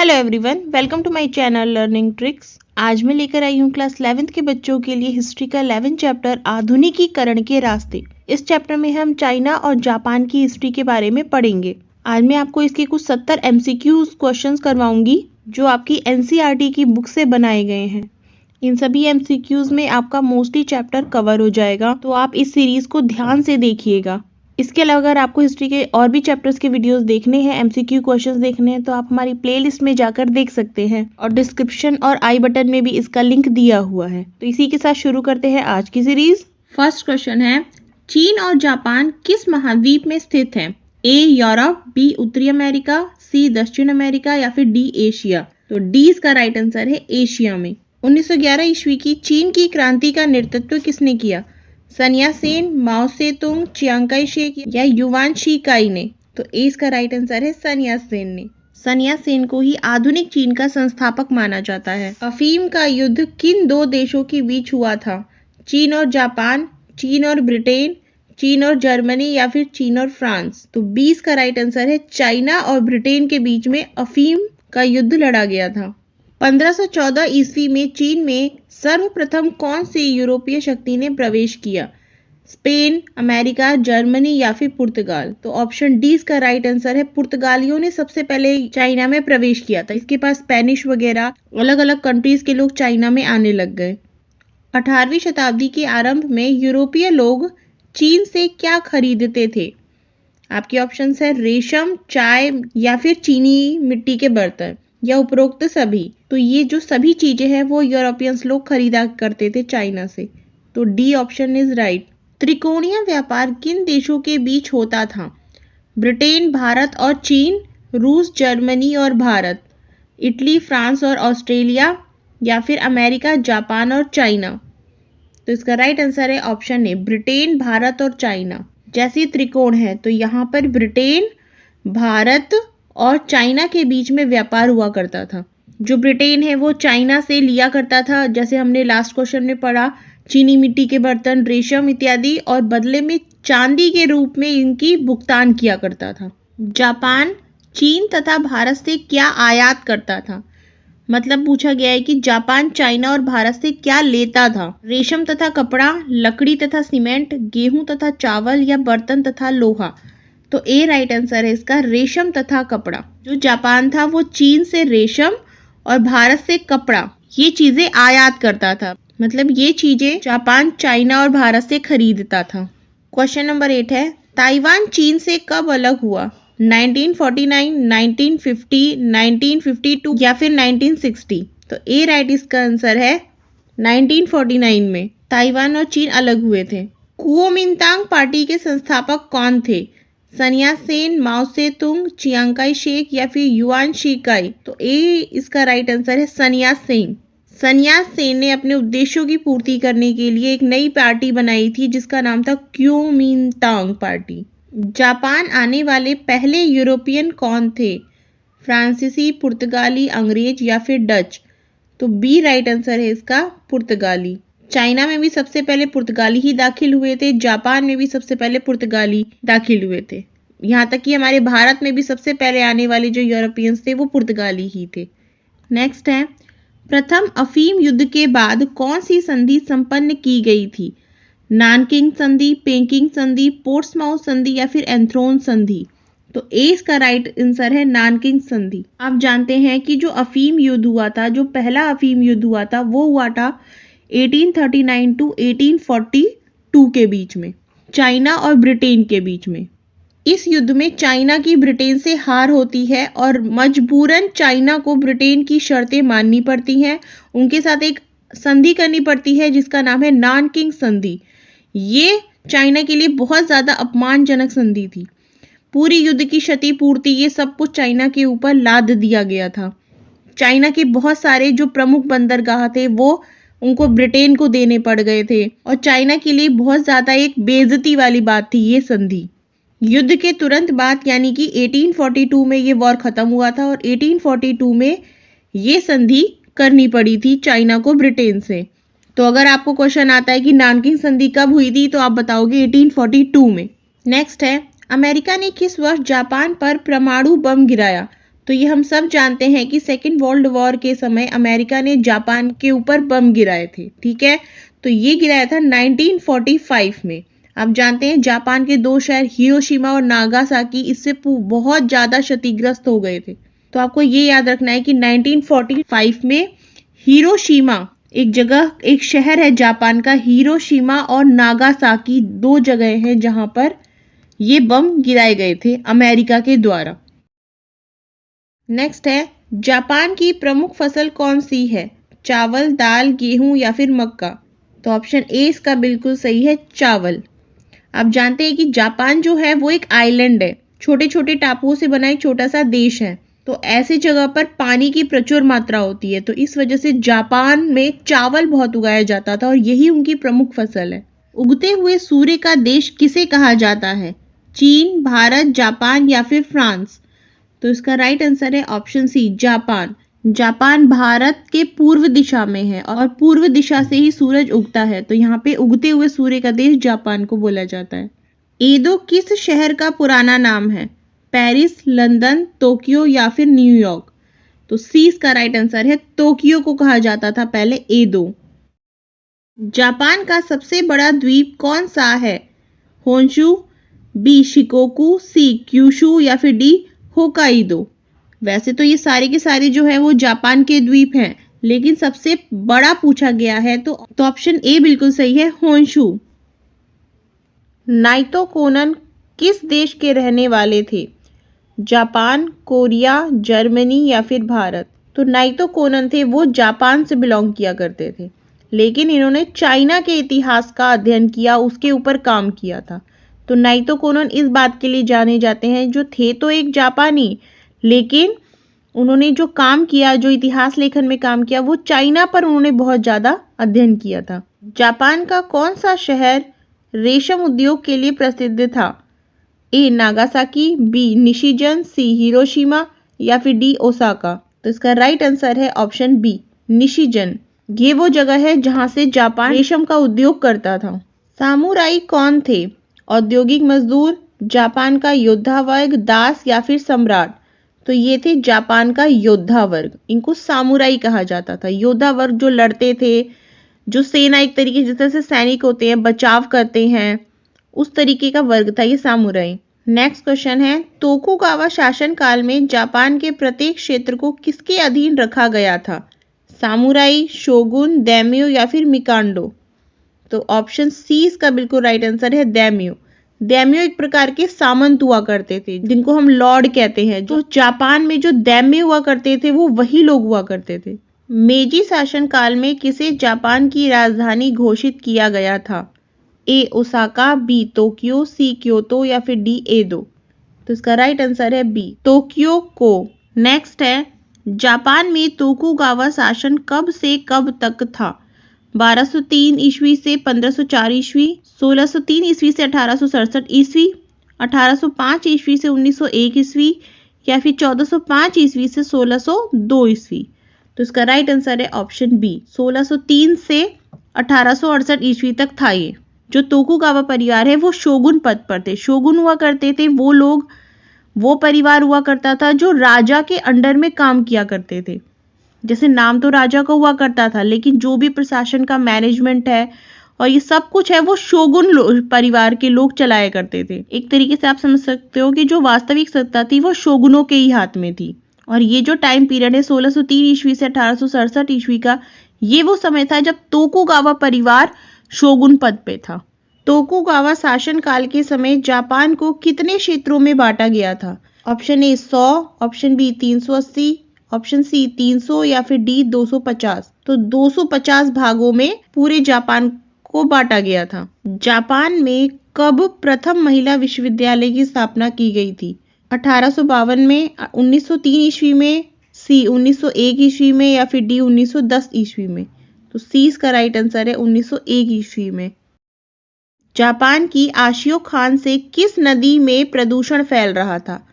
Hello everyone, welcome to my channel learning tricks. आज मैं लेकर आई हूँ क्लास 11th के बच्चों के लिए हिस्ट्री का 11th चैप्टर आधुनिकीकरण के रास्ते। इस चैप्टर में हम चाइना और जापान की हिस्ट्री के बारे में पढ़ेंगे। आज मैं आपको इसके कुछ 70 MCQs क्वेश्चंस करवाऊंगी जो आपकी NCERT की बुक से बनाए गए हैं। इन सभी MCQs में आपका मोस्टली चैप्टर कवर हो जाएगा, तो आप इस सीरीज को ध्यान से देखिएगा। इसके अलावा अगर आपको हिस्ट्री के और भी चैप्टर्स के वीडियोस देखने हैं, MCQ क्वेश्चंस देखने हैं, तो आप हमारी प्लेलिस्ट में जाकर देख सकते हैं और डिस्क्रिप्शन और आई बटन में भी इसका लिंक दिया हुआ है। तो इसी के साथ शुरू करते हैं आज की सीरीज। फर्स्ट क्वेश्चन है, चीन और जापान किस महाद्वीप में स्थित है? A यूरोप, B उत्तरी अमेरिका, C दक्षिण अमेरिका या फिर D एशिया। तो D इसका राइट आंसर है एशिया में। 1911 ईस्वी की चीन की क्रांति का नेतृत्व किसने किया? सन यात-सेन, माओ सेतुंग, चियांग काई शेक या युवान शी काई ने। तो ए इसका राइट आंसर है सन यात-सेन ने। सन यात-सेन को ही आधुनिक चीन का संस्थापक माना जाता है। अफीम का युद्ध किन दो देशों के बीच हुआ था? चीन और जापान, चीन और ब्रिटेन, चीन और जर्मनी या फिर चीन और फ्रांस। तो 20 का राइट आंसर है चाइना और ब्रिटेन के बीच में अफीम का युद्ध लड़ा गया था। 1514 ईस्वी में चीन में सर्वप्रथम कौन सी यूरोपीय शक्ति ने प्रवेश किया? स्पेन, अमेरिका, जर्मनी या फिर पुर्तगाल। तो ऑप्शन डी इसका राइट आंसर है। पुर्तगालियों ने सबसे पहले चाइना में प्रवेश किया था। इसके पास स्पेनिश वगैरह अलग अलग कंट्रीज के लोग चाइना में आने लग गए। 18वीं शताब्दी के आरंभ में यूरोपीय लोग चीन से क्या खरीदते थे? आपके ऑप्शन है रेशम, चाय या फिर चीनी मिट्टी के बर्तन या उपरोक्त सभी। तो ये जो सभी चीजें हैं वो यूरोपियंस लोग खरीदा करते थे चाइना से। तो डी ऑप्शन इज राइट। त्रिकोणीय व्यापार किन देशों के बीच होता था? ब्रिटेन, भारत और चीन, रूस, जर्मनी और भारत, इटली, फ्रांस और ऑस्ट्रेलिया या फिर अमेरिका, जापान और चाइना। तो इसका राइट आंसर है ऑप्शन ए, ब्रिटेन, भारत और चाइना। जैसे त्रिकोण है तो यहाँ पर ब्रिटेन, भारत और चाइना के बीच में व्यापार हुआ करता था। जो ब्रिटेन है वो चाइना से लिया करता था, जैसे हमने लास्ट क्वेश्चन में पढ़ा, चीनी मिट्टी के बर्तन, रेशम इत्यादि, और बदले में चांदी के रूप में इनकी भुगतान किया करता था। जापान चीन तथा भारत से क्या आयात करता था? मतलब पूछा गया है कि जापान चाइना और भारत से क्या लेता था? रेशम तथा कपड़ा, लकड़ी तथा सीमेंट, गेहूं तथा चावल या बर्तन तथा लोहा। तो ए राइट आंसर है इसका, रेशम तथा कपड़ा। जो जापान था वो चीन से रेशम और भारत से कपड़ा, ये चीजें आयात करता था। मतलब ये चीजें जापान चाइना और भारत से खरीदता था। क्वेश्चन नंबर 8 है, ताइवान चीन से कब अलग हुआ? 1949, 1950, 1952 या फिर 1960। तो ए राइट इसका आंसर है 1949 में ताइवान और चीन अलग हुए थे। कुओमिंतांग पार्टी के संस्थापक कौन थे? सन यात-सेन, माओ सेतुंग, चियांग काई शेक या फिर युआन शी काई। तो ए इसका राइट आंसर है सन यात-सेन। सन यात-सेन ने अपने उद्देश्यों की पूर्ति करने के लिए एक नई पार्टी बनाई थी जिसका नाम था कुओमिंतांग पार्टी। जापान आने वाले पहले यूरोपियन कौन थे? फ्रांसीसी, पुर्तगाली, अंग्रेज या फिर डच। तो बी राइट आंसर है इसका, पुर्तगाली। चाइना में भी सबसे पहले पुर्तगाली ही दाखिल हुए थे, जापान में भी सबसे पहले पुर्तगाली दाखिल हुए थे। यहाँ तक कि हमारे भारत में भी सबसे पहले आने वाले जो यूरोपियंस थे वो पुर्तगाली ही थे। नेक्स्ट है, प्रथम अफीम युद्ध के बाद कौन सी संधि संपन्न की गई थी? नानकिंग संधि, पेकिंग संधि, पोर्ट्समाउथ संधि या फिर एंथ्रोन संधि। तो ए इसका राइट आंसर है नानकिंग संधि। आप जानते हैं कि जो अफीम युद्ध हुआ था, जो पहला अफीम युद्ध हुआ था वो हुआ था 1839 टू 1842 के बीच में, चाइना और ब्रिटेन के बीच में। इस युद्ध में चाइना की ब्रिटेन से हार होती है और मजबूरन चाइना को ब्रिटेन की शर्तें माननी पड़ती हैं। उनके साथ एक संधि करनी पड़ती है जिसका नाम है नानकिंग संधि। ये चाइना के लिए बहुत ज्यादा अपमानजनक संधि थी। पूरी युद्ध की क्षतिपूर्ति ये सब कुछ चाइना के ऊपर लाद दिया गया था। चाइना के बहुत सारे जो प्रमुख बंदरगाह थे वो उनको ब्रिटेन को देने पड़ गए थे और चाइना के लिए बहुत ज्यादा एक बेइज्जती वाली बात थी ये संधि। युद्ध के तुरंत बाद यानी कि 1842 में ये वॉर खत्म हुआ था और 1842 में ये संधि करनी पड़ी थी चाइना को ब्रिटेन से। तो अगर आपको क्वेश्चन आता है कि नानकिंग संधि कब हुई थी तो आप बताओगे 1842 में। नेक्स्ट है, अमेरिका ने किस वर्ष जापान पर परमाणु बम गिराया? तो ये हम सब जानते हैं कि सेकेंड वर्ल्ड वॉर के समय अमेरिका ने जापान के ऊपर बम गिराए थे, ठीक है। तो ये गिराया था 1945 में। आप जानते हैं जापान के 2 शहर हिरोशिमा और नागासाकी इससे बहुत ज़्यादा क्षतिग्रस्त हो गए थे। तो आपको ये याद रखना है कि 1945 में हिरोशिमा एक शहर है जापान का, हिरोशिमा और नागासाकी 2 जगह हैं जहां पर ये बम गिराए गए थे अमेरिका के द्वारा। नेक्स्ट है, जापान की प्रमुख फसल कौन सी है? चावल, दाल, गेहूं या फिर मक्का? तो ऑप्शन ए इसका बिल्कुल सही है, चावल। आप जानते हैं कि जापान जो है वो एक आइलैंड है, छोटे छोटे टापुओं से बना एक छोटा सा देश है। तो ऐसी जगह पर पानी की प्रचुर मात्रा होती है, तो इस वजह से जापान में चावल बहुत उगाया जाता था और यही उनकी प्रमुख फसल है। उगते हुए सूर्य का देश किसे कहा जाता है? चीन, भारत, जापान या फिर फ्रांस? तो इसका राइट आंसर है option C, Japan. Japan Bharat के पूर्व दिशा में है और पूर्व दिशा से ही सूरज उगता है, तो यहाँ पे उगते हुए सूर्य का देश जापान को बोला जाता है। एदो किस शहर का पुराना नाम है? पेरिस, लंदन, टोक्यो या फिर न्यूयॉर्क? तो सी इसका राइट आंसर है, टोक्यो को कहा जाता था पहले एदो। जापान का सबसे बड़ा द्वीप कौन सा है? होन्शु, बी शिकोकू, सी क्यूशू या फिर डी होकाइडो? वैसे तो ये सारे के सारे जो है वो जापान के द्वीप हैं, लेकिन सबसे बड़ा पूछा गया है तो ऑप्शन ए बिल्कुल सही है, होन्शु। नाइतो कोनन किस देश के रहने वाले थे? जापान, कोरिया, जर्मनी या फिर भारत? तो नाइतो कोनन थे वो जापान से बिलोंग किया करते थे, लेकिन इन्होंने चाइना के इतिहास का अध्ययन किया, उसके ऊपर काम किया था। तो नाइतो कोनन इस बात के लिए जाने जाते हैं, जो थे तो एक जापानी, लेकिन उन्होंने जो काम किया, जो इतिहास लेखन में काम किया, वो चाइना पर उन्होंने बहुत ज़्यादा अध्ययन किया था। जापान का कौन सा शहर रेशम उद्योग के लिए प्रसिद्ध था? ए नागासाकी, बी निशिजन, सी हिरोशिमा या फिर डी ओसाका? तो इसका राइट आंसर है ऑप्शन बी, निशिजन। ये वो जगह है जहां से जापान रेशम का उद्योग करता था। सामुराई कौन थे? औद्योगिक मजदूर, जापान का योद्धा वर्ग, दास या फिर सम्राट? तो ये थे जापान का योद्धा वर्ग, इनको सामुराई कहा जाता था। योद्धा वर्ग जो लड़ते थे, जो सेना एक तरीके जिस तरह से सैनिक होते हैं, बचाव करते हैं, उस तरीके का वर्ग था ये सामुराई। नेक्स्ट क्वेश्चन है, तोकुगावा शासन काल में जापान के प्रत्येक क्षेत्र को किसके अधीन रखा गया था? सामुराई, शोगुन, दैम्यो या फिर मिकांडो? तो ऑप्शन सी इसका बिल्कुल राइट आंसर है, दैम्यो। दैम्यो एक प्रकार के सामंत हुआ करते थे, जिनको हम लॉर्ड कहते हैं। जो जापान में जो दैम्यो हुआ करते थे वो वही लोग हुआ करते थे। मेजी शासन काल में किसे जापान की राजधानी घोषित किया गया था? ए ओसाका, बी टोक्यो, सी क्योतो या फिर डी एदो? तो इसका राइट आंसर है बी, टोक्यो को। नेक्स्ट है, जापान में तोकुगावा शासन कब से कब तक था? 1203 ईस्वी से 1504 ईस्वी, 1603 ईस्वी से 1867 ईस्वी, 1805 ईस्वी से 1901 ईस्वी या फिर 1405 ईस्वी से 1602 ईस्वी? तो इसका राइट आंसर है ऑप्शन बी, 1603 से 1868 ईस्वी तक था ये। जो तोकुगावा परिवार है वो शोगुन पद पर थे। शोगुन हुआ करते थे वो लोग, वो परिवार हुआ करता था जो राजा के अंडर में काम किया करते थे। जैसे नाम तो राजा का हुआ करता था, लेकिन जो भी प्रशासन का मैनेजमेंट है और ये सब कुछ है वो शोगुन परिवार के लोग चलाया करते थे। एक तरीके से आप समझ सकते हो कि जो वास्तविक सत्ता थी वो शोगुनों के ही हाथ में थी। और ये जो टाइम पीरियड है 1603 ईस्वी से 1867 ईस्वी का, ये वो समय था जब तोकुगावा परिवार शोगुन पद पे था। तोकुगावा शासन काल के समय जापान को कितने क्षेत्रों में बांटा गया था? Option A 100, option B 380, option C 300 या फिर डी 250? तो 250 भागों में पूरे जापान को बांटा गया था। जापान में कब प्रथम महिला विश्वविद्यालय की स्थापना की गई थी? 1852 में, 1903 ईस्वी में, सी 1901 ईस्वी में या फिर डी 1910 ईस्वी में? तो सी इसका राइट आंसर है 1901 ईस्वी में। जापान की आशियो खान से किस नदी में प्रदूषण फैल रहा था?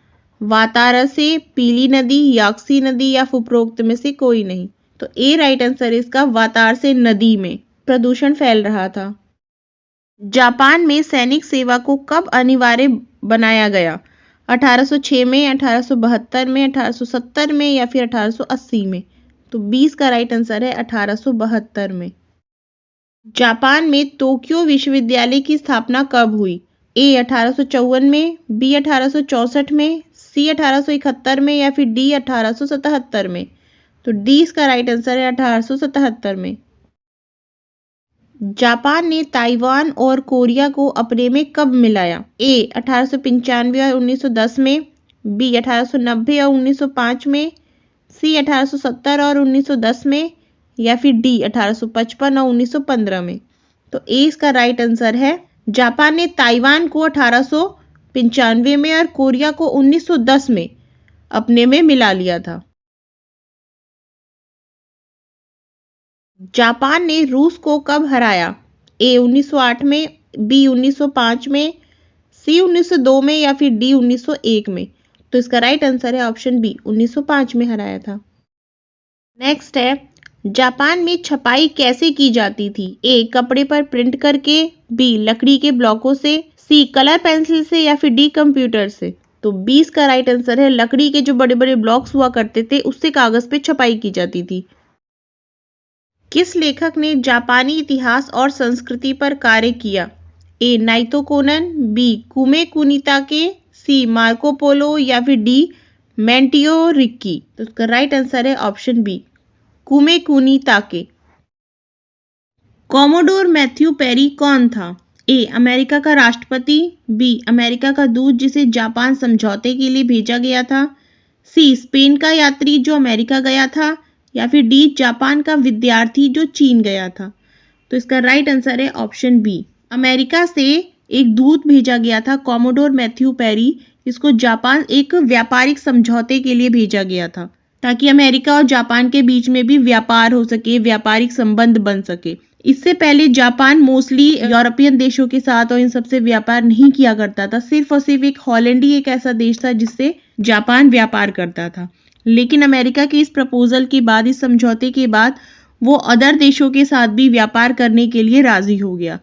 वातारा से, पीली नदी, याक्सी नदी या उपरोक्त में से कोई नहीं? तो ए राइट आंसर है इसका, वातार से नदी में प्रदूषण फैल रहा था। जापान में सैनिक सेवा को कब अनिवार्य बनाया गया? 1806 में, 1872 में, 1870 में या फिर 1880 में? तो 20 का राइट आंसर है 1872 में। जापान में तोक्यो विश्वविद्यालय की स्थापना कब हुई? ए 1854 में, बी 1864 में, सी 1871 में या फिर डी 1877 में? तो डी इसका राइट आंसर है 1877 में। जापान ने ताइवान और कोरिया को अपने में कब मिलाया? ए 1895 और 1910 में, बी 1890 और 1905 में, सी 1870 और 1910 में या फिर डी 1855 और 1915 में? तो ए इसका राइट आंसर है जापान ने ताइवान को 1895 में और कोरिया को 1910 में अपने में मिला लिया था। जापान ने रूस को कब हराया? ए 1908 में, बी 1905 में, सी 1902 में या फिर डी 1901 में? तो इसका राइट आंसर है ऑप्शन बी 1905 में हराया था। नेक्स्ट है, जापान में छपाई कैसे की जाती थी? ए कपड़े पर प्रिंट करके, बी लकड़ी के ब्लॉकों से, सी कलर पेंसिल से या फिर डी कंप्यूटर से? तो 20 का राइट आंसर है लकड़ी के जो बड़े बड़े ब्लॉक्स हुआ करते थे उससे कागज पे छपाई की जाती थी। किस लेखक ने जापानी इतिहास और संस्कृति पर कार्य किया? A Naito Konan, B Kume Kunitake, C Marco Polo या फिर डी मेंटियो रिक्की? तो इसका राइट आंसर है option B Kume Kunitake. Commodore Matthew Perry कौन था? ए अमेरिका का राष्ट्रपति, बी अमेरिका का दूत जिसे जापान समझौते के लिए भेजा गया था, सी स्पेन का यात्री जो अमेरिका गया था या फिर डी जापान का विद्यार्थी जो चीन गया था? तो इसका राइट आंसर है ऑप्शन बी अमेरिका से एक दूत भेजा गया था कॉमोडोर मैथ्यू पेरी, इसको जापान एक व्यापारिक समझौते के लिए भेजा गया था ताकि अमेरिका और जापान के बीच में भी व्यापार हो सके, व्यापारिक संबंध बन सके। इससे पहले जापान मोस्टली यूरोपियन देशों के साथ और इन सबसे व्यापार नहीं किया करता था, सिर्फ और सिर्फ एक हॉलैंड ही एक ऐसा देश था जिससे जापान व्यापार करता था। लेकिन अमेरिका के इस प्रपोजल के बाद, इस समझौते के बाद वो अदर देशों के साथ भी व्यापार करने के लिए राजी हो गया।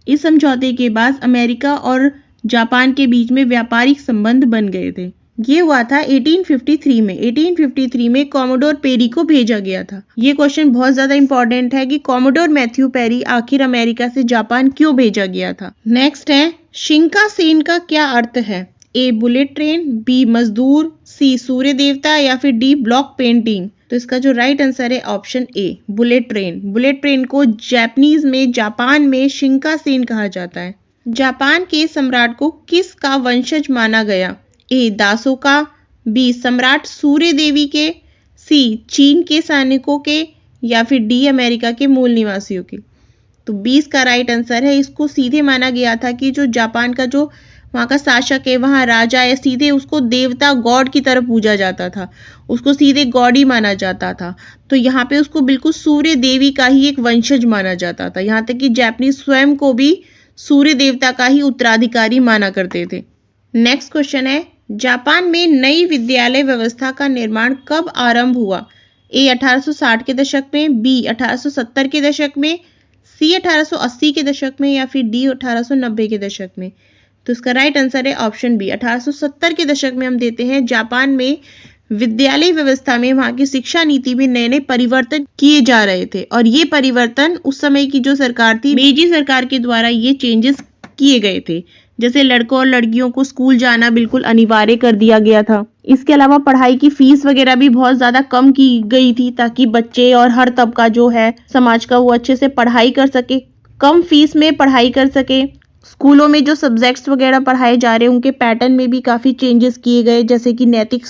इस समझौते के बाद अमेरिका और जापान के बीच में व्यापारिक संबंध बन गए थे। ये हुआ था 1853 में। 1853 में कॉमोडोर पेरी को भेजा गया था। ये क्वेश्चन बहुत ज्यादा इंपॉर्टेंट है कि कॉमोडोर मैथ्यू पेरी आखिर अमेरिका से जापान क्यों भेजा गया था। नेक्स्ट है, शिंकासेन का क्या अर्थ है? ए बुलेट ट्रेन, बी मजदूर, सी सूर्य देवता या फिर डी ब्लॉक पेंटिंग? तो इसका जो राइट आंसर है ऑप्शन ए बुलेट ट्रेन। बुलेट ट्रेन को जापानीज में, जापान में शिंकासेन कहा जाता है। जापान के सम्राट को किसका वंशज माना गया? ए दासों बी सम्राट सूर्य देवी के, सी चीन के सैनिकों के या फिर डी अमेरिका के मूल निवासियों के? तो 20 का राइट आंसर है। इसको सीधे माना गया था कि जो जापान का जो वहाँ का शासक है, वहाँ राजा है, सीधे उसको देवता गॉड की तरफ पूजा जाता था, उसको सीधे गॉड ही माना जाता था। तो यहाँ पे उसको बिल्कुल सूर्य देवी का ही एक वंशज माना जाता था। यहाँ तक कि जापानीज स्वयं को भी सूर्य देवता का ही उत्तराधिकारी माना करते थे। नेक्स्ट क्वेश्चन है, जापान में नई विद्यालय व्यवस्था का निर्माण कब आरंभ हुआ? ए 1860 के दशक में, बी 1870 के दशक में, सी 1880 के दशक में या फिर डी 1890 के दशक में? तो इसका राइट आंसर है ऑप्शन बी 1870 के दशक में हम देते हैं। जापान में विद्यालय व्यवस्था में, वहां की शिक्षा नीति में नए नए परिवर्तन किए जा रहे थे और ये परिवर्तन उस समय की जो सरकार थी, मेजी सरकार के द्वारा ये चेंजेस किए गए थे। जैसे लड़कों और लड़कियों को स्कूल जाना बिल्कुल अनिवार्य कर दिया गया था। इसके अलावा पढ़ाई की फीस वगैरह भी बहुत ज्यादा कम की गई थी ताकि बच्चे और हर तबका जो है समाज का वो अच्छे से पढ़ाई कर सके, कम फीस में पढ़ाई कर सके। स्कूलों में जो सब्जेक्ट्स वगैरह पढ़ाए जा रहे हैं उनके पैटर्न में भी काफ़ी चेंजेस किए गए, जैसे कि नैतिक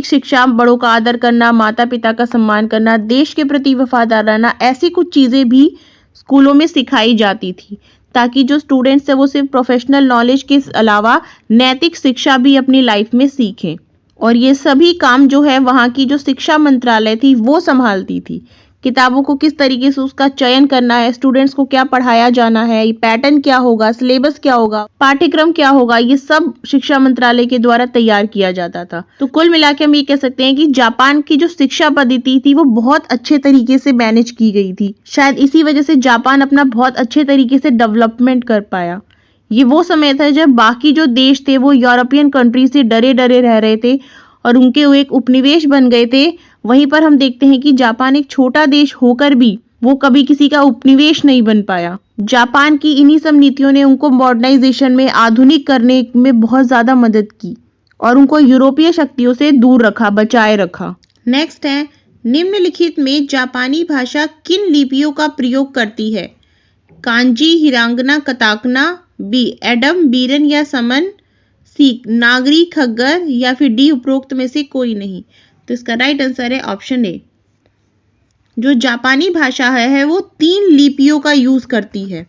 शिक्षा, बड़ों का आदर करना, माता पिता का सम्मान करना, देश के प्रति वफादार रहना, ऐसी कुछ चीज़ें भी स्कूलों में सिखाई जाती थी ताकि जो स्टूडेंट्स हैं वो सिर्फ प्रोफेशनल नॉलेज के अलावा नैतिक शिक्षा भी अपनी लाइफ में सीखें। और ये सभी काम जो है वहाँ की जो शिक्षा मंत्रालय थी वो संभालती थी। किताबों को किस तरीके से उसका चयन करना है, स्टूडेंट्स को क्या पढ़ाया जाना है, पैटर्न क्या होगा, सिलेबस क्या होगा, पाठ्यक्रम क्या होगा, ये सब शिक्षा मंत्रालय के द्वारा तैयार किया जाता था। तो कुल मिला के हम ये कह सकते हैं कि जापान की जो शिक्षा पद्धति थी वो बहुत अच्छे तरीके से मैनेज की गई थी। शायद इसी वजह से जापान अपना बहुत अच्छे तरीके से डेवलपमेंट कर पाया। ये वो समय था जब बाकी जो देश थे वो यूरोपियन कंट्री से डरे डरे रह रहे थे और उनके वो एक उपनिवेश बन गए थे। वहीं पर हम देखते हैं कि जापान एक छोटा देश होकर भी वो कभी किसी का उपनिवेश नहीं बन पाया। जापान की इन्हीं सब नीतियों ने उनको मॉडर्नाइजेशन में, आधुनिक करने में बहुत ज्यादा मदद की और उनको यूरोपीय शक्तियों से दूर रखा, बचाए रखा। नेक्स्ट है, निम्नलिखित में जापानी भाषा किन लिपियों का प्रयोग करती है? कांजी, हिरांगना, कताकना, बी एडम, बीरन या समन, सी नागरी, खग्गर या फिर डी उपरोक्त में से कोई नहीं। तो इसका राइट आंसर है ऑप्शन ए। जो जापानी भाषा है वो 3 लिपियों का यूज करती है।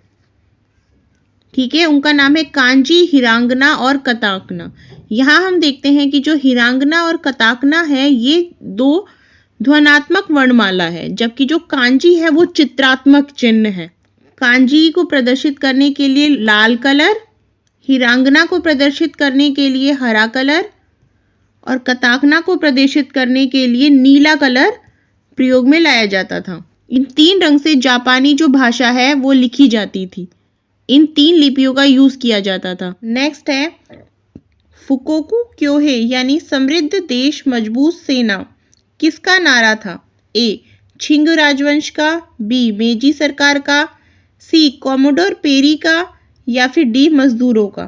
ठीक है, उनका नाम है कांजी, हिरांगना और कताकना। यहाँ हम देखते हैं कि जो हिरांगना और कताकना है ये 2 ध्वनात्मक वर्णमाला है, जबकि जो कांजी है वो चित्रात्मक चिन्ह है। कांजी को प्रदर्शित करने के लिए लाल कलर, हिरांगना को प्रदर्शित करने के लिए हरा कलर और कताकना को प्रदर्शित करने के लिए नीला कलर प्रयोग में लाया जाता था। इन 3 रंग से जापानी जो भाषा है वो लिखी जाती थी। इन 3 लिपियों का यूज किया जाता था। नेक्स्ट है, फुकोकू क्योहे यानी समृद्ध देश मजबूत सेना किसका नारा था? ए छिंग राजवंश का, बी मेजी सरकार का, सी कॉमोडोर पेरी का या फिर डी मजदूरों का।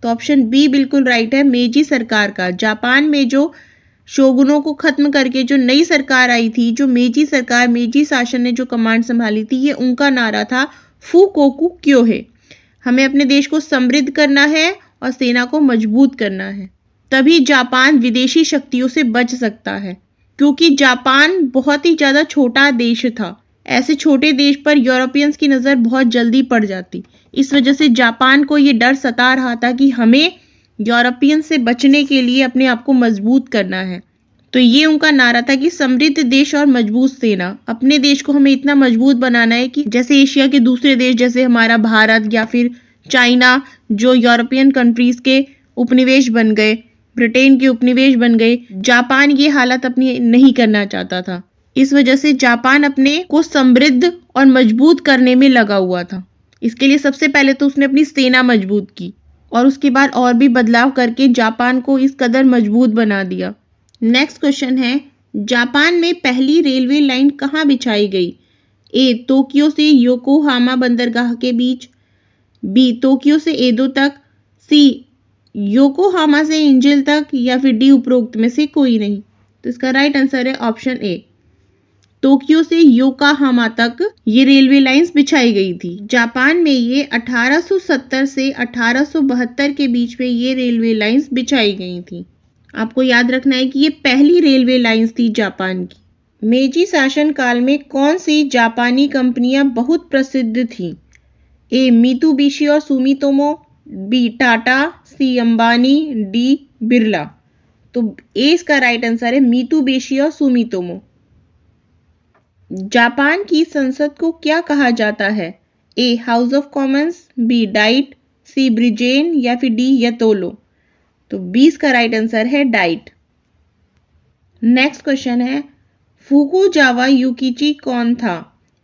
तो ऑप्शन बी बिल्कुल राइट है, मेजी सरकार का। जापान में जो शोगुनों को खत्म करके जो नई सरकार आई थी, जो मेजी सरकार, मेजी शासन ने जो कमांड संभाली थी, ये उनका नारा था फुकोकू क्योहे। हमें अपने देश को समृद्ध करना है और सेना को मजबूत करना है, तभी जापान विदेशी शक्तियों से बच सकता है। क्योंकि जापान बहुत ही ज्यादा छोटा देश था, ऐसे छोटे देश पर यूरोपियंस की नजर बहुत जल्दी पड़ जाती। इस वजह से जापान को ये डर सता रहा था कि हमें यूरोपियन से बचने के लिए अपने आप को मजबूत करना है। तो ये उनका नारा था कि समृद्ध देश और मजबूत सेना। अपने देश को हमें इतना मजबूत बनाना है कि जैसे एशिया के दूसरे देश, जैसे हमारा भारत या फिर चाइना, जो यूरोपियन कंट्रीज के उपनिवेश बन गए, ब्रिटेन के उपनिवेश बन गए, जापान ये हालत अपनी नहीं करना चाहता था। इस वजह से जापान अपने को समृद्ध और मजबूत करने में लगा हुआ था। इसके लिए सबसे पहले तो उसने अपनी सेना मजबूत की और उसके बाद और भी बदलाव करके जापान को इस कदर मजबूत बना दिया। नेक्स्ट क्वेश्चन है, जापान में पहली रेलवे लाइन कहाँ बिछाई गई? ए टोक्यो से योकोहामा बंदरगाह के बीच, बी टोक्यो से एदो तक, सी योकोहामा से इंजिल तक या फिर डी उपरोक्त में से कोई नहीं। तो इसका राइट आंसर है ऑप्शन ए, टोक्यो से योकोहामा तक ये रेलवे लाइंस बिछाई गई थी। जापान में ये 1870 से 1872 के बीच में ये रेलवे लाइंस बिछाई गई थी। आपको याद रखना है कि ये पहली रेलवे लाइंस थी जापान की। मेजी शासन काल में कौन सी जापानी कंपनियां बहुत प्रसिद्ध थीं? ए मित्सुबिशी और Sumitomo, B Tata, C Ambani, D Birla. तो ए इसका राइट आंसर है मित्सुबिशी और सुमितोमो। जापान की संसद को क्या कहा जाता है? A House of Commons, B Diet, C ब्रिजेन या फिर डी यतोलो। तो 20 का राइट आंसर है डाइट। नेक्स्ट क्वेश्चन है, फुकुजावा युकिची कौन था?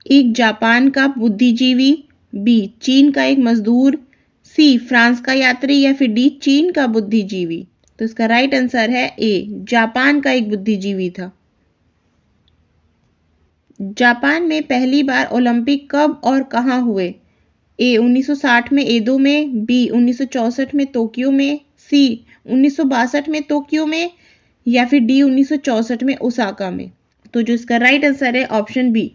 एक जापान का बुद्धिजीवी, बी चीन का एक मजदूर, सी फ्रांस का यात्री या फिर डी चीन का बुद्धिजीवी। तो इसका राइट आंसर है ए, जापान का एक बुद्धिजीवी था। जापान में पहली बार ओलंपिक कब और कहां हुए? ए 1960 में एदो में, बी 1964 में टोक्यो में, सी 1962 में टोक्यो में या फिर डी 1964 में ओसाका में। तो जो इसका राइट आंसर है ऑप्शन बी,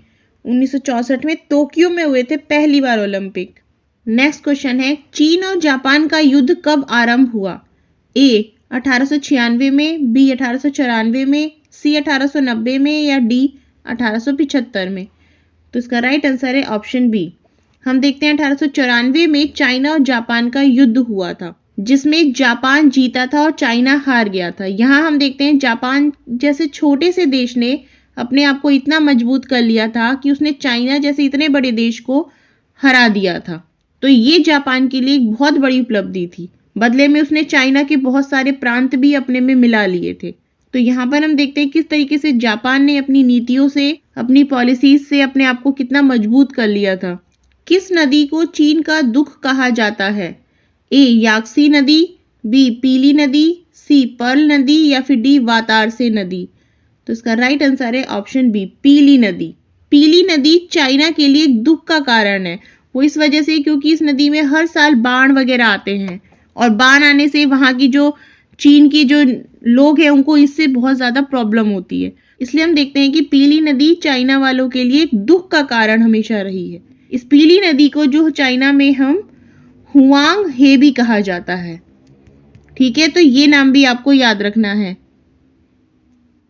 1964 में टोक्यो में हुए थे पहली बार ओलंपिक। नेक्स्ट क्वेश्चन है, चीन और जापान का युद्ध कब आरंभ हुआ? ए 1896 में, बी 1894 में, सी 1890 में या डी 1875 में। तो इसका राइट आंसर है ऑप्शन बी। हम देखते हैं 1894 में चाइना और जापान का युद्ध हुआ था, जिसमें जापान जीता था और चाइना हार गया था। यहाँ हम देखते हैं जापान जैसे छोटे से देश ने अपने आप को इतना मजबूत कर लिया था कि उसने चाइना जैसे इतने बड़े देश को हरा दिया था। तो ये जापान के लिए एक बहुत बड़ी उपलब्धि थी। बदले में उसने चाइना के बहुत सारे प्रांत भी अपने में मिला लिए थे। तो यहाँ पर हम देखते हैं किस तरीके से जापान ने अपनी नीतियों से, अपनी पॉलिसीज से अपने आप को कितना मजबूत कर लिया था। किस नदी को चीन का दुख कहा जाता है? ए याक्सी नदी, बी पीली नदी, सी पर्ल नदी या फिर डी वातारसे नदी। तो इसका राइट आंसर है ऑप्शन बी पीली नदी। पीली नदी चाइना के लिए एक दुख का कारण है। वो इस वजह से क्योंकि इस नदी में हर साल बाढ़ वगैरह आते हैं और बाढ़ आने से वहां की जो चीन के जो लोग हैं उनको इससे बहुत ज्यादा प्रॉब्लम होती है। इसलिए हम देखते हैं कि पीली नदी चाइना वालों के लिए एक दुख का कारण हमेशा रही है। इस पीली नदी को जो चाइना में हम हुआंग हे भी कहा जाता है। ठीक है, तो ये नाम भी आपको याद रखना है।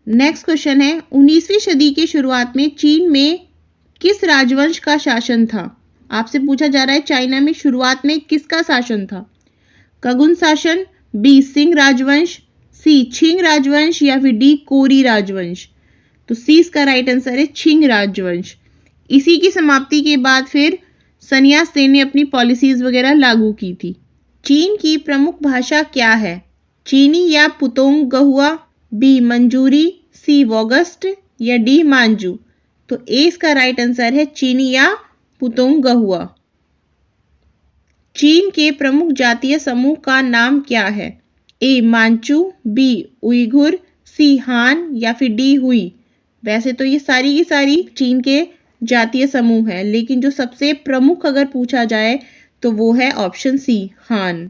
नेक्स्ट क्वेश्चन है 19वीं सदी के शुरुआत में चीन में किस राजवंश का शासन था। आपसे पूछा जा रहा है चाइना में शुरुआत में किसका शासन था। कगुन शासन, बी सिंग राजवंश, सी छिंग राजवंश या फिर डी कोरी राजवंश। तो सी इसका राइट आंसर है छिंग राजवंश। इसी की समाप्ति के बाद फिर सन यात सेन ने अपनी पॉलिसीज वगैरह लागू की थी। चीन की प्रमुख भाषा क्या है। चीनी या पुतोंग गहुआ, बी मंजूरी, सी वोगस्ट या डी मांजू। तो ए इसका राइट आंसर है चीनी या पुतोंग गहुआ। चीन के प्रमुख जातीय समूह का नाम क्या है। ए मांचू, बी उइघुर, सी हान या फिर डी हुई। वैसे तो ये सारी की सारी चीन के जातीय समूह है, लेकिन जो सबसे प्रमुख अगर पूछा जाए तो वो है ऑप्शन सी हान।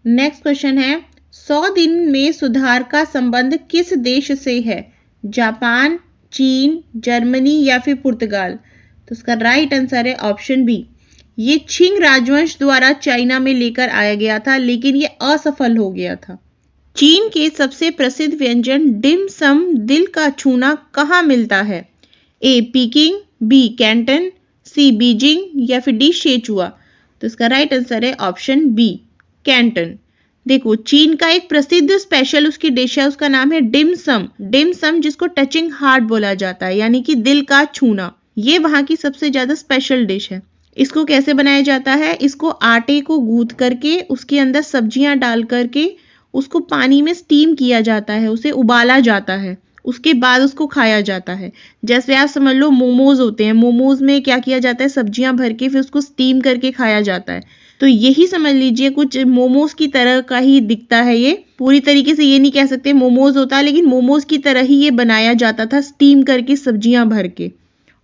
नेक्स्ट क्वेश्चन है 100 दिन में सुधार का संबंध किस देश से है। जापान, चीन, जर्मनी या फिर पुर्तगाल। तो इसका राइट आंसर है ऑप्शन बी। ये छिंग राजवंश द्वारा चाइना में लेकर आया गया था, लेकिन ये असफल हो गया था। चीन के सबसे प्रसिद्ध व्यंजन डिम सम दिल का छूना कहाँ मिलता है। ए पीकिंग, बी कैंटन, सी बीजिंग या फिर डी शेचुआ। तो इसका राइट आंसर है ऑप्शन बी कैंटन। देखो चीन का एक प्रसिद्ध स्पेशल उसकी डिश है, उसका नाम है डिम सम। डिम सम जिसको टचिंग हार्ट बोला जाता है, यानी कि दिल का छूना। ये वहां की सबसे ज्यादा स्पेशल डिश है। इसको कैसे बनाया जाता है। इसको आटे को गूंथ करके उसके अंदर सब्जियां डाल करके उसको पानी में स्टीम किया जाता है, उसे उबाला जाता है, उसके बाद उसको खाया जाता है। जैसे आप समझ लो मोमोज होते हैं, मोमोज में क्या किया जाता है, सब्जियां भर के फिर उसको स्टीम करके खाया जाता है। तो यही समझ लीजिए कुछ मोमोज की तरह का ही दिखता है। ये पूरी तरीके से ये नहीं कह सकते मोमोज होता है, लेकिन मोमोज की तरह ही ये बनाया जाता था स्टीम करके सब्जियां भर के,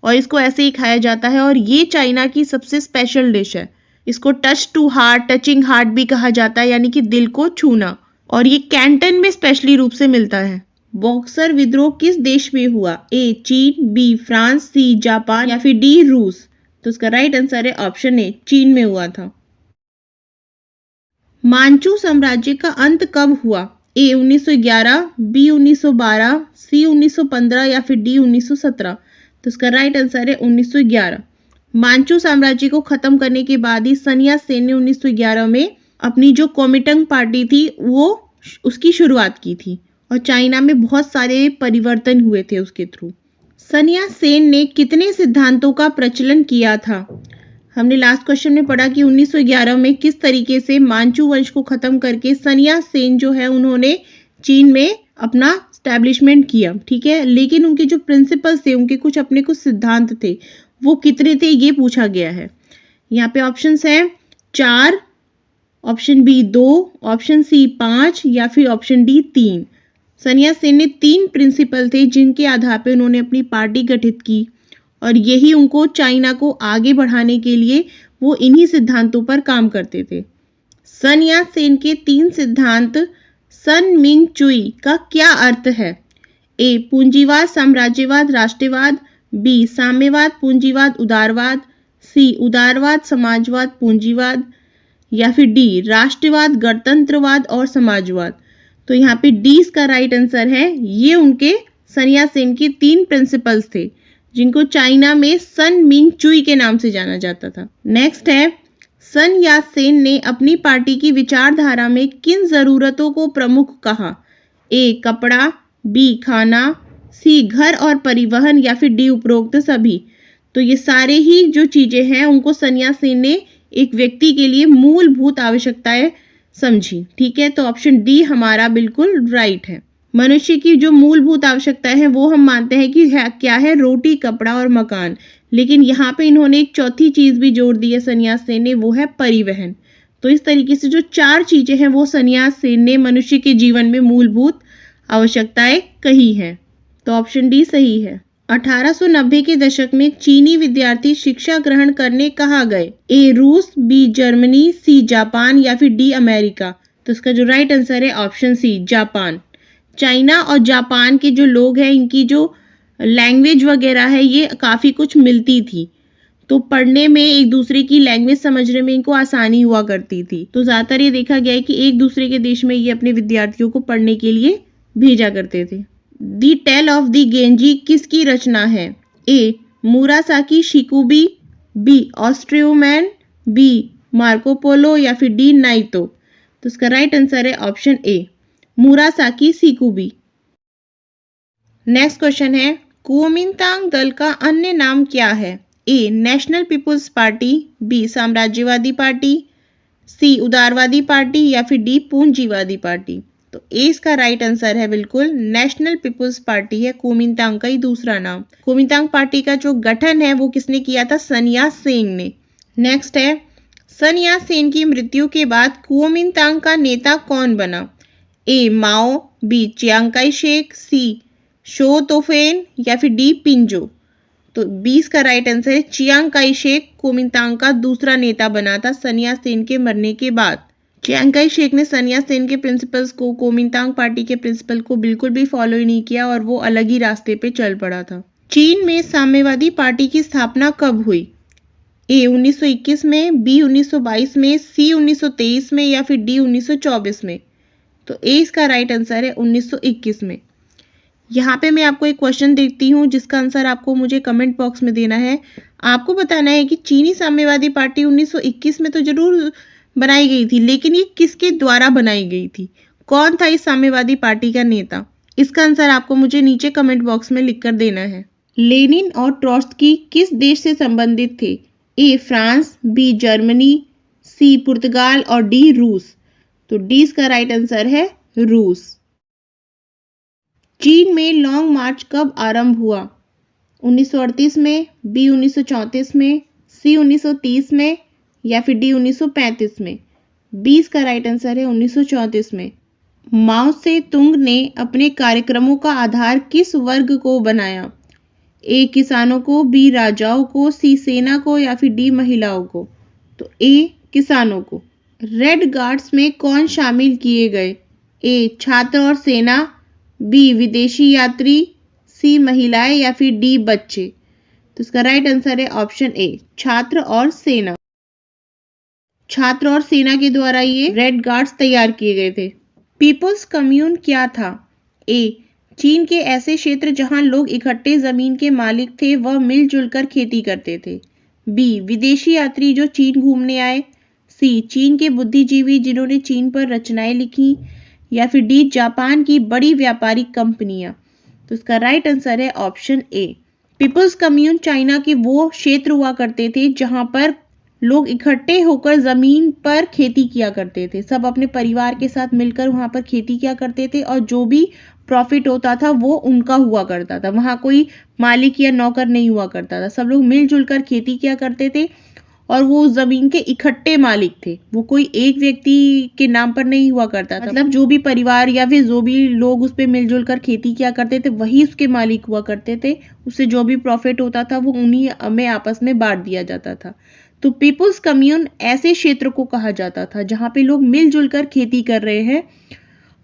और इसको ऐसे ही खाया जाता है। और ये चाइना की सबसे स्पेशल डिश है। इसको touch to heart, touching heart भी कहा जाता है, यानी कि दिल को छूना। और ये कैंटन में स्पेशली रूप से मिलता है। बॉक्सर विद्रोह किस देश में हुआ। ए चीन, बी फ्रांस, सी जापान या फिर डी रूस। तो इसका राइट आंसर है ऑप्शन ए चीन में हुआ था। मांचू साम्राज्य का अंत कब हुआ। ए 1911, बी 1912, सी 1915 या फिर डी 1917। तो इसका राइट आंसर है 1911। मांचू साम्राज्य को खत्म करने के बाद ही सन यात सेन ने 1911 में अपनी जो कोमिटंग पार्टी थी वो उसकी शुरुआत की थी, और चाइना में बहुत सारे परिवर्तन हुए थे उसके थ्रू। सन यात सेन ने कितने सिद्धांतों का प्रचलन किया था। हमने लास्ट क्वेश्चन में पढ़ा कि 1911 में किस तरीके से मांचू वंश को खत्म करके सन यात सेन जो है उन्होंने चीन में अपना स्टैब्लिशमेंट किया। ठीक है, लेकिन उनके जो प्रिंसिपल्स थे, उनके कुछ सिद्धांत थे, वो कितने थे ये पूछा गया है। यहाँ पे ऑप्शंस हैं 4, ऑप्शन बी 2, ऑप्शन सी 5 या फिर ऑप्शन डी 3। सन यात सेन ने 3 प्रिंसिपल थे जिनके आधार पर उन्होंने अपनी पार्टी गठित की, और यही उनको चाइना को आगे बढ़ाने के लिए वो इन्हीं सिद्धांतों पर काम करते थे। सन यात सेन के 3 सिद्धांत सन मिंग चुई का क्या अर्थ है। ए पूंजीवाद साम्राज्यवाद राष्ट्रवाद, बी साम्यवाद पूंजीवाद उदारवाद, सी उदारवाद समाजवाद पूंजीवाद या फिर डी राष्ट्रवाद गणतंत्रवाद और समाजवाद। तो यहाँ पे डी इसका राइट आंसर है। ये उनके सन यात सेन के 3 प्रिंसिपल्स थे जिनको चाइना में सन मिंग चुई के नाम से जाना जाता था। नेक्स्ट है सन यात सेन ने अपनी पार्टी की विचारधारा में किन जरूरतों को प्रमुख कहा। ए कपड़ा, बी खाना, सी घर और परिवहन या फिर डी उपरोक्त सभी। तो ये सारे ही जो चीजें हैं उनको सन यात सेन ने एक व्यक्ति के लिए मूलभूत आवश्यकताएं समझी। ठीक है, तो ऑप्शन डी हमारा बिल्कुल राइट है। मनुष्य की जो मूलभूत आवश्यकताएं हैं वो हम मानते हैं कि क्या है, रोटी, कपड़ा और मकान। लेकिन यहाँ पे इन्होंने एक चौथी चीज भी जोड़ दी है सन यात सेन ने, वो है परिवहन। तो इस तरीके से जो 4 चीजें हैं वो sun Yat-sen ने मनुष्य के जीवन में मूलभूत आवश्यकताएं कही हैं। तो ऑप्शन डी सही है। 1890 के दशक में चीनी विद्यार्थी शिक्षा ग्रहण करने कहाँ गए? ए रूस, बी जर्मनी, सी जापान या फिर डी अमेरिका। तो इसका जो राइट आंसर है ऑप्शन सी जापान। चाइना और जापान के जो लोग हैं इनकी जो लैंग्वेज वगैरह है ये काफी कुछ मिलती थी, तो पढ़ने में एक दूसरे की लैंग्वेज समझने में इनको आसानी हुआ करती थी। तो ज्यादातर ये देखा गया है कि एक दूसरे के देश में ये अपने विद्यार्थियों को पढ़ने के लिए भेजा करते थे। दी टेल ऑफ द गेंजी किसकी रचना है? ए मुरासाकी शिकुबी, बी ऑस्ट्रियोमैन, बी मार्को पोलो या फिर डी नाइतो। तो इसका राइट आंसर है ऑप्शन ए मुरासाकी शिकुबी। नेक्स्ट क्वेश्चन है कुओमिंतांग दल का अन्य नाम क्या है? ए नेशनल पीपुल्स पार्टी, बी साम्राज्यवादी पार्टी, सी उदारवादी पार्टी या फिर डी पूंजीवादी पार्टी। तो ए इसका राइट आंसर है बिल्कुल नेशनल पीपुल्स पार्टी है कुओमिंतांग का ही दूसरा नाम। कुओमिंतांग पार्टी का जो गठन है वो किसने किया था? sun Yat-sen ने। नेक्स्ट है sun Yat-sen की मृत्यु के बाद कुओमिंतांग का नेता कौन बना? ए माओ, बी चियांग काई शेक, सी शो तोफेन या फिर डी पिंजो। तो 20 का राइट आंसर है चियांग काई शेक कुओमिंतांग का दूसरा नेता बना था sun Yat-sen के मरने के बाद। चियांग काई शेक ने sun Yat-sen के प्रिंसिपल्स को, कुओमिंतांग पार्टी के प्रिंसिपल को बिल्कुल भी फॉलो ही नहीं किया और वो अलग ही रास्ते पे चल पड़ा था। चीन में साम्यवादी पार्टी की स्थापना कब हुई? ए 1921 में, बी 1922 में, सी 1923 में या फिर डी 1924 में। तो ए इसका राइट आंसर है 1921 में। यहाँ पे मैं आपको एक क्वेश्चन देती हूँ जिसका आंसर आपको मुझे कमेंट बॉक्स में देना है। आपको बताना है कि चीनी साम्यवादी पार्टी 1921 में तो जरूर बनाई गई थी, लेकिन ये किसके द्वारा बनाई गई थी? कौन था इस साम्यवादी पार्टी का नेता? इसका आंसर आपको मुझे नीचे कमेंट बॉक्स में लिखकर देना है। लेनिन और ट्रोट्स्की किस देश से संबंधित थे? ए फ्रांस, बी जर्मनी, सी पुर्तगाल और डी रूस। तो डी इसका राइट आंसर है रूस। चीन में लॉन्ग मार्च कब आरंभ हुआ? 1938 में, बी 1934 में, सी 1930 में या फिर डी 1935 में। 20 का राइट आंसर है 1934 में। माओ से तुंग ने अपने कार्यक्रमों का आधार किस वर्ग को बनाया? ए किसानों को, बी राजाओं को, सी सेना को या फिर डी महिलाओं को। तो ए किसानों को। रेड गार्ड्स में कौन शामिल किए गए? ए छात्र और सेना, बी विदेशी यात्री, सी महिलाएं या फिर डी बच्चे। तो इसका राइट आंसर है ऑप्शन ए छात्र और सेना। छात्र और सेना के द्वारा ये रेड गार्ड्स तैयार किए गए थे। पीपल्स कम्यून क्या था? ए चीन के ऐसे क्षेत्र जहां लोग इकट्ठे जमीन के मालिक थे वह मिलजुल कर खेती करते थे। बी विदेशी यात्री जो चीन घूमने आए, सी चीन के बुद्धिजीवी जिन्होंने चीन पर रचनाएं लिखी या फिर डी जापान की बड़ी व्यापारिक कंपनियां। तो इसका राइट आंसर है option A. Peoples commune China के वो क्षेत्र हुआ करते थे जहां पर लोग इकट्ठे होकर जमीन पर खेती किया करते थे। सब अपने परिवार के साथ मिलकर वहां पर खेती किया करते थे और जो भी प्रॉफिट होता था वो उनका हुआ करता था। वहां कोई मालिक या नौकर नहीं हुआ करता था। सब लोग मिलजुल कर खेती किया करते थे और वो उस जमीन के इकट्ठे मालिक थे। वो कोई एक व्यक्ति के नाम पर नहीं हुआ करता था। मतलब जो भी परिवार या फिर जो भी लोग उस पे मिलजुल कर खेती किया करते थे वही उसके मालिक हुआ करते थे। उससे जो भी प्रॉफिट होता था वो उन्हीं में आपस में बांट दिया जाता था। तो पीपुल्स कम्यून ऐसे क्षेत्र को कहा जाता था जहां पे लोग मिलजुल कर खेती कर रहे हैं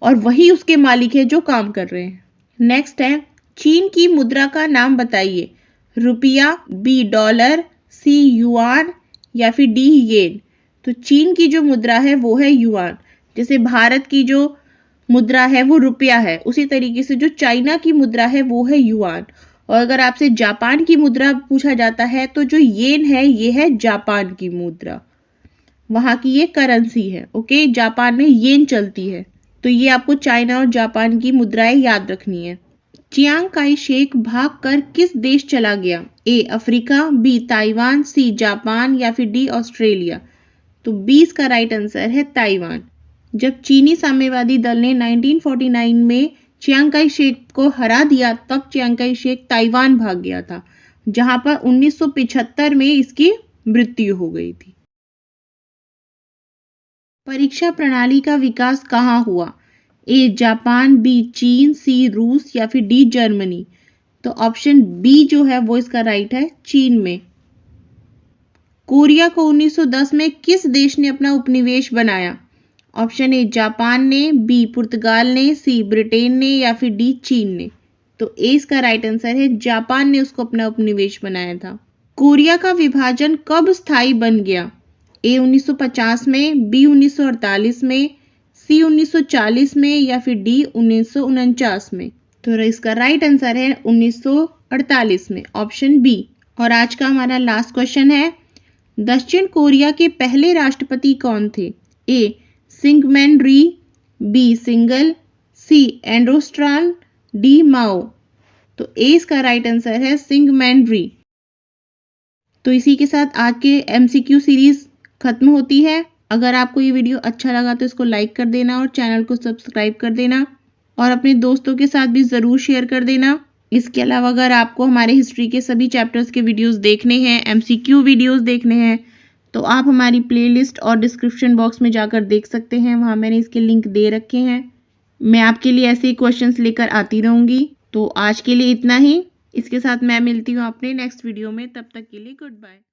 और वही उसके मालिक है जो काम कर रहे हैं। नेक्स्ट है चीन की मुद्रा का नाम बताइए। रुपया, बी डॉलर, सी युआन या फिर डी येन। तो चीन की जो मुद्रा है वो है युआन। जैसे भारत की जो मुद्रा है वो रुपया है, उसी तरीके से जो चाइना की मुद्रा है वो है युआन। और अगर आपसे जापान की मुद्रा पूछा जाता है तो जो येन है ये है जापान की मुद्रा, वहां की ये करेंसी है। ओके, जापान में येन चलती है। तो ये आपको चाइना और जापान की मुद्राएं याद रखनी है। चियांग काई शेक भागकर किस देश चला गया? A Africa, B Taiwan, C Japan या फिर डी ऑस्ट्रेलिया। तो 20 का राइट आंसर है ताइवान। जब चीनी साम्यवादी दल ने 1949 में चियांग काई शेक को हरा दिया तब चियांग काई शेक ताइवान भाग गया था, जहां पर 1975 में इसकी मृत्यु हो गई थी। परीक्षा प्रणाली का विकास कहाँ हुआ? ए जापान, बी चीन, सी रूस या फिर डी जर्मनी। तो ऑप्शन बी जो है वो इसका राइट है, चीन में। कोरिया को 1910 में किस देश ने अपना उपनिवेश बनाया? ऑप्शन ए जापान ने, बी पुर्तगाल ने, सी ब्रिटेन ने या फिर डी चीन ने। तो ए इसका राइट आंसर है, जापान ने उसको अपना उपनिवेश बनाया था। कोरिया का विभाजन कब स्थायी बन गया? ए 1950 में, बी 1948 में, सी 1940 में या फिर डी 1949 में। तो इसका राइट आंसर है 1948 में, ऑप्शन बी। और आज का हमारा लास्ट क्वेश्चन है, दक्षिण कोरिया के पहले राष्ट्रपति कौन थे? ए सिंगमैन री, बी सिंगल, सी एंड्रोस्ट्राल, डी माओ। तो ए इसका राइट आंसर है, सिंगमैन री। तो इसी के साथ आज के एमसीक्यू सीरीज खत्म होती है। अगर आपको ये वीडियो अच्छा लगा तो इसको लाइक कर देना और चैनल को सब्सक्राइब कर देना और अपने दोस्तों के साथ भी ज़रूर शेयर कर देना। इसके अलावा अगर आपको हमारे हिस्ट्री के सभी चैप्टर्स के वीडियोस देखने हैं, एमसीक्यू वीडियोस देखने हैं, तो आप हमारी प्लेलिस्ट और डिस्क्रिप्शन बॉक्स में जाकर देख सकते हैं। वहाँ मैंने इसके लिंक दे रखे हैं। मैं आपके लिए ऐसे ही क्वेश्चंस लेकर आती रहूँगी। तो आज के लिए इतना ही। इसके साथ मैं मिलती हूँ अपने नेक्स्ट वीडियो में। तब तक के लिए गुड बाय।